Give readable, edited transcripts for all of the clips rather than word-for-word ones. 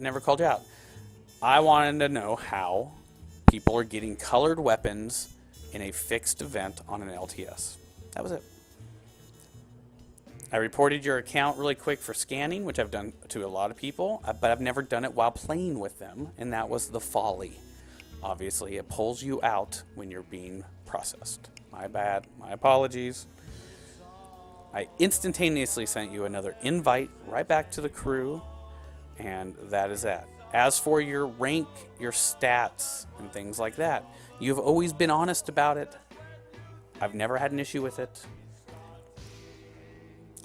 never called you out. I wanted to know how people are getting colored weapons in a fixed event on an LTS. That was it. I reported your account really quick for scanning, which I've done to a lot of people, but I've never done it while playing with them, and that was the folly. Obviously, it pulls you out when you're being processed. My bad. My apologies. I instantaneously sent you another invite right back to the crew, and that is that. As for your rank, your stats, and things like that, you've always been honest about it. I've never had an issue with it.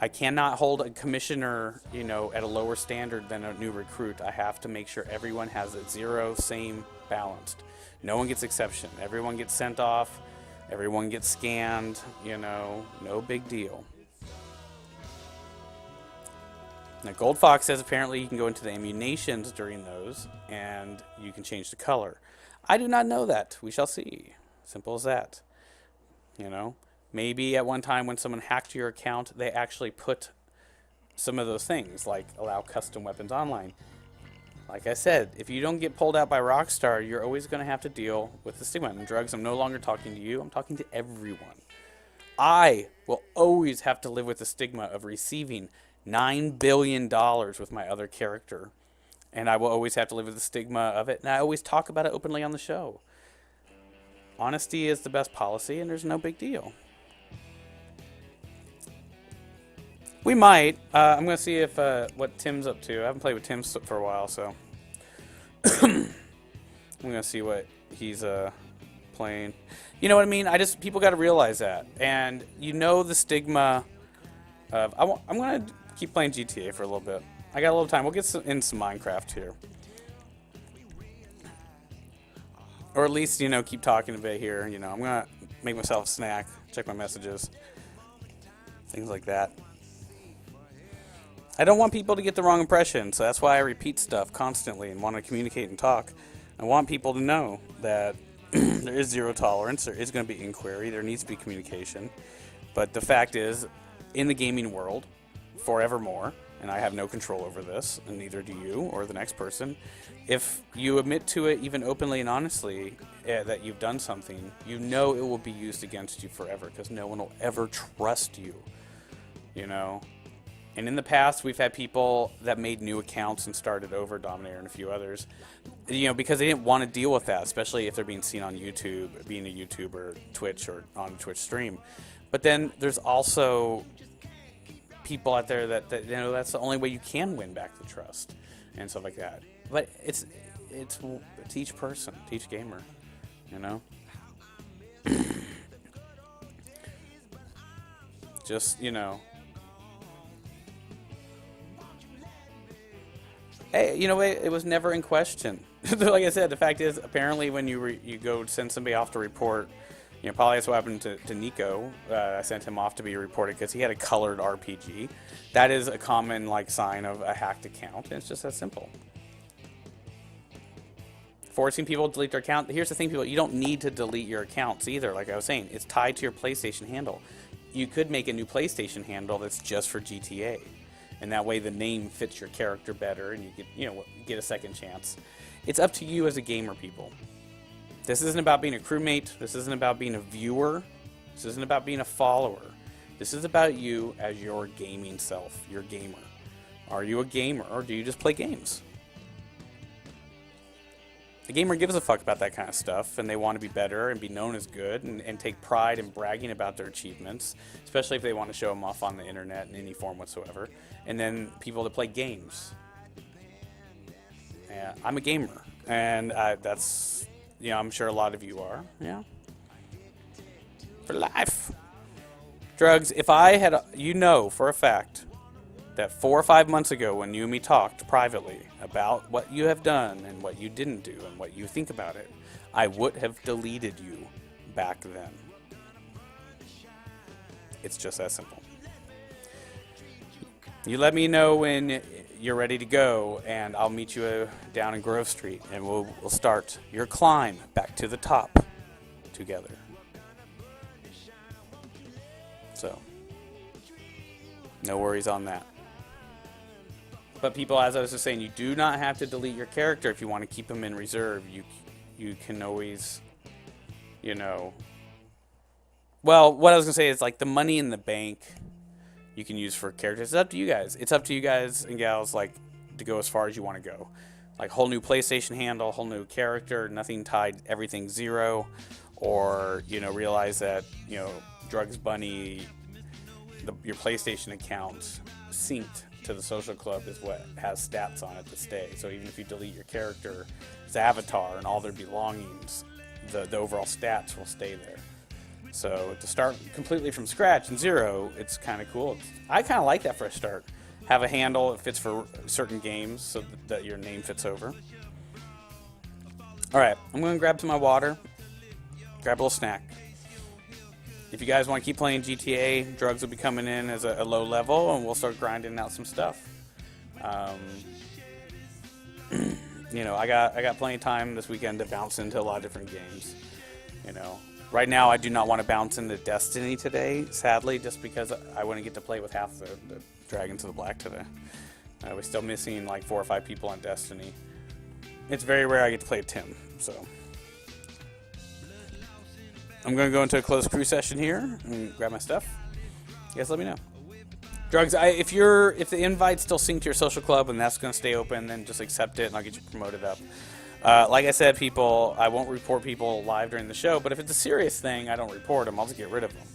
I cannot hold a commissioner, at a lower standard than a new recruit. I have to make sure everyone has a zero, same, balanced. No one gets exception. Everyone gets sent off. Everyone gets scanned. No big deal. Now, Gold Fox says apparently you can go into the ammunitions during those, and you can change the color. I do not know that. We shall see. Simple as that. Maybe at one time when someone hacked your account, they actually put some of those things, like allow custom weapons online. Like I said, if you don't get pulled out by Rockstar, you're always going to have to deal with the stigma. And drugs, I'm no longer talking to you. I'm talking to everyone. I will always have to live with the stigma of receiving $9 billion with my other character. And I will always have to live with the stigma of it. And I always talk about it openly on the show. Honesty is the best policy, and there's no big deal. We might. I'm going to see if what Tim's up to. I haven't played with Tim for a while, so I'm going to see what he's playing. You know what I mean? People got to realize that, and the stigma of I'm going to keep playing GTA for a little bit. I got a little time. We'll get in some Minecraft here, or at least keep talking a bit here. I'm going to make myself a snack, check my messages, things like that. I don't want people to get the wrong impression, so that's why I repeat stuff constantly and want to communicate and talk. I want people to know that there is zero tolerance, there is going to be inquiry, there needs to be communication. But the fact is, in the gaming world, forevermore, and I have no control over this, and neither do you or the next person, if you admit to it even openly and honestly that you've done something, it will be used against you forever, because no one will ever trust you, And in the past, we've had people that made new accounts and started over, Dominator and a few others, because they didn't want to deal with that, especially if they're being seen on YouTube, being a YouTuber, Twitch, or on a Twitch stream. But then there's also people out there that that's the only way you can win back the trust and stuff like that. But it's to each person, to each gamer, Just, Hey, it was never in question. Like I said, the fact is, apparently when you go send somebody off to report, probably that's what happened to Nico. I sent him off to be reported because he had a colored RPG. That is a common sign of a hacked account, and it's just that simple. Forcing people to delete their account. Here's the thing, people, you don't need to delete your accounts either. Like I was saying, it's tied to your PlayStation handle. You could make a new PlayStation handle that's just for GTA. And that way the name fits your character better, and you get a second chance. It's up to you as a gamer, people. This isn't about being a crewmate. This isn't about being a viewer. This isn't about being a follower. This is about you as your gaming self, your gamer. Are you a gamer, or do you just play games? A gamer gives a fuck about that kind of stuff, and they want to be better and be known as good and take pride in bragging about their achievements, especially if they want to show them off on the internet in any form whatsoever. And then people that play games. Yeah, I'm a gamer, and that's, I'm sure a lot of you are. Yeah. For life. Drugs, if I had, for a fact that 4 or 5 months ago when you and me talked privately about what you have done and what you didn't do and what you think about it, I would have deleted you back then. It's just that simple. You let me know when you're ready to go, and I'll meet you down in Grove Street, and we'll start your climb back to the top together. So, no worries on that. But people, as I was just saying, you do not have to delete your character if you want to keep them in reserve. You can always, you know. Well, what I was gonna say is like the money in the bank you can use for characters. It's up to you guys. It's up to you guys and gals, like, to go as far as you want to go. Like, whole new PlayStation handle, whole new character, nothing tied, everything zero. Or, you know, realize that, you know, Drugs Bunny, your PlayStation account synced to the social club is what has stats on it to stay. So even if you delete your character's avatar and all their belongings, the overall stats will stay there. So to start completely from scratch and zero, it's kind of cool. I kind of like that for a start. Have a handle that fits for certain games so that your name fits over. All right, I'm going to grab to my water, grab a little snack. If you guys want to keep playing GTA, Drugs will be coming in as a low level, and we'll start grinding out some stuff. You know, I got plenty of time this weekend to bounce into a lot of different games. You know, right now I do not want to bounce into Destiny today, sadly, just because I wouldn't get to play with half the Dragons of the Black today. We're still missing like 4 or 5 people on Destiny. It's very rare I get to play with Tim, so I'm going to go into a closed crew session here and grab my stuff. You guys let me know. Drugs, if the invite's still synced to your social club and that's going to stay open, then just accept it and I'll get you promoted up. Like I said, people, I won't report people live during the show, but if it's a serious thing, I don't report them. I'll just get rid of them.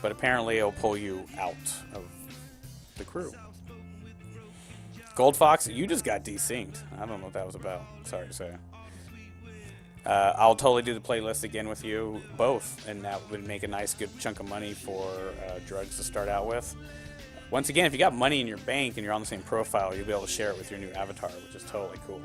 But apparently it'll pull you out of the crew. Gold Fox, you just got desynced. I don't know what that was about. Sorry to say. I'll totally do the playlist again with you both, and that would make a nice good chunk of money for Drugs to start out with. Once again, if you got money in your bank and you're on the same profile, you'll be able to share it with your new avatar, which is totally cool.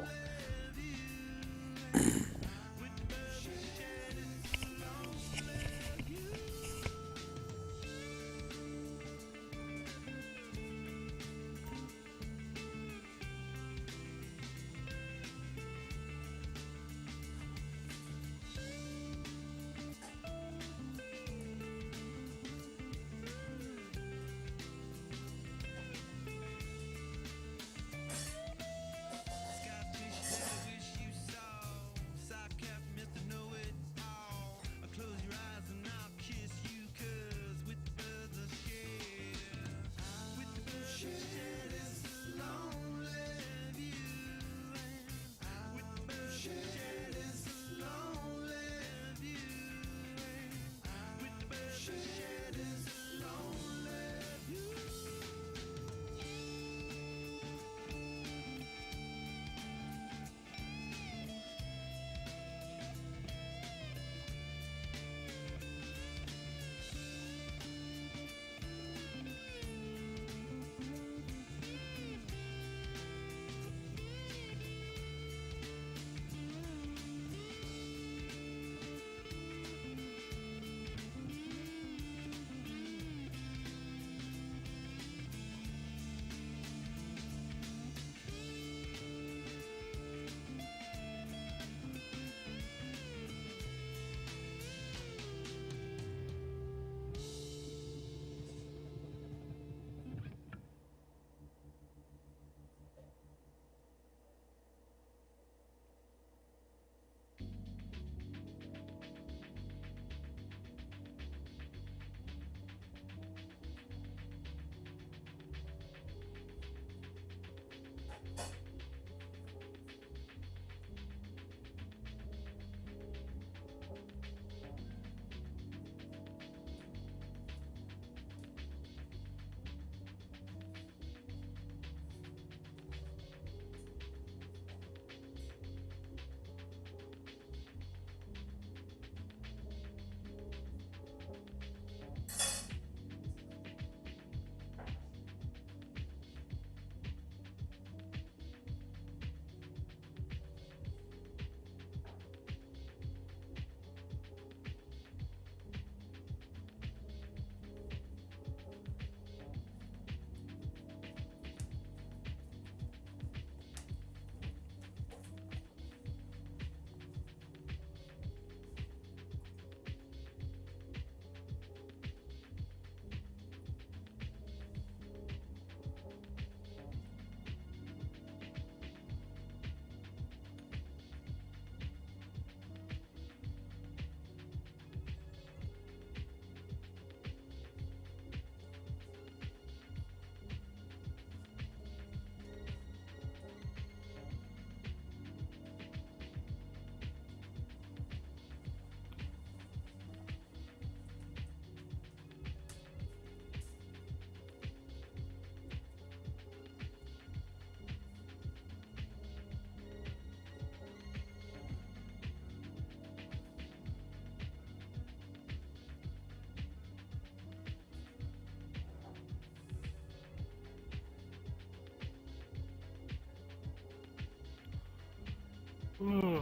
Hmm.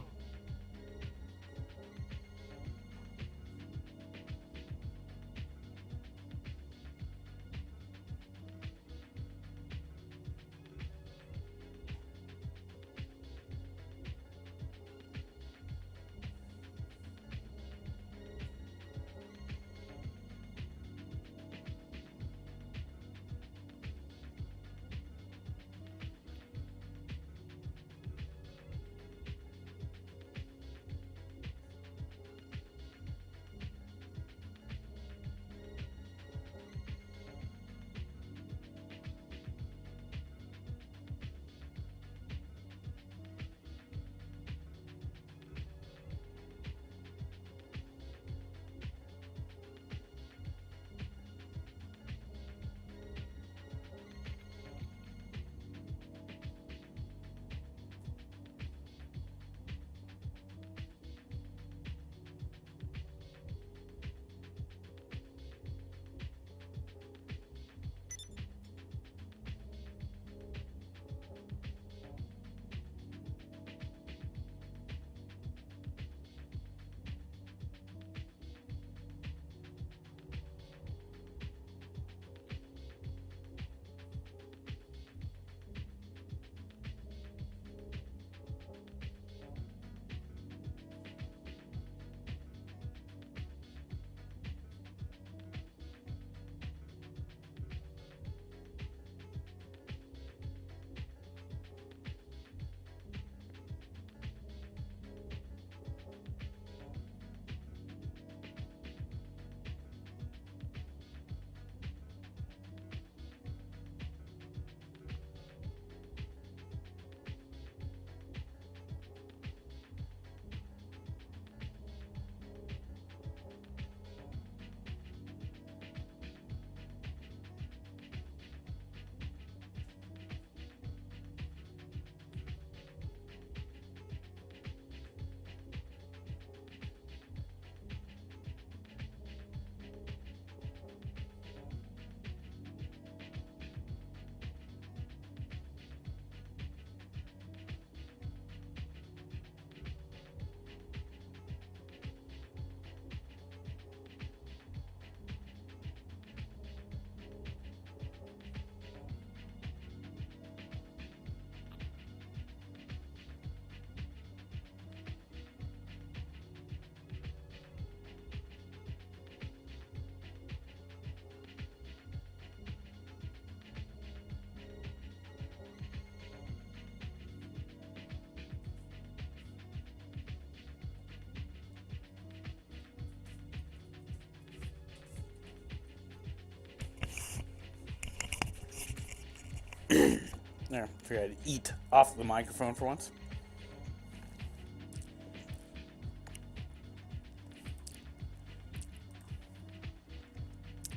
There, figured I'd eat off the microphone for once.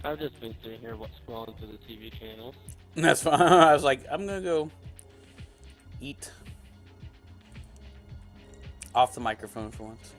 I've just been sitting here scrolling through the TV channels. And that's fine. I was like, I'm gonna go eat off the microphone for once.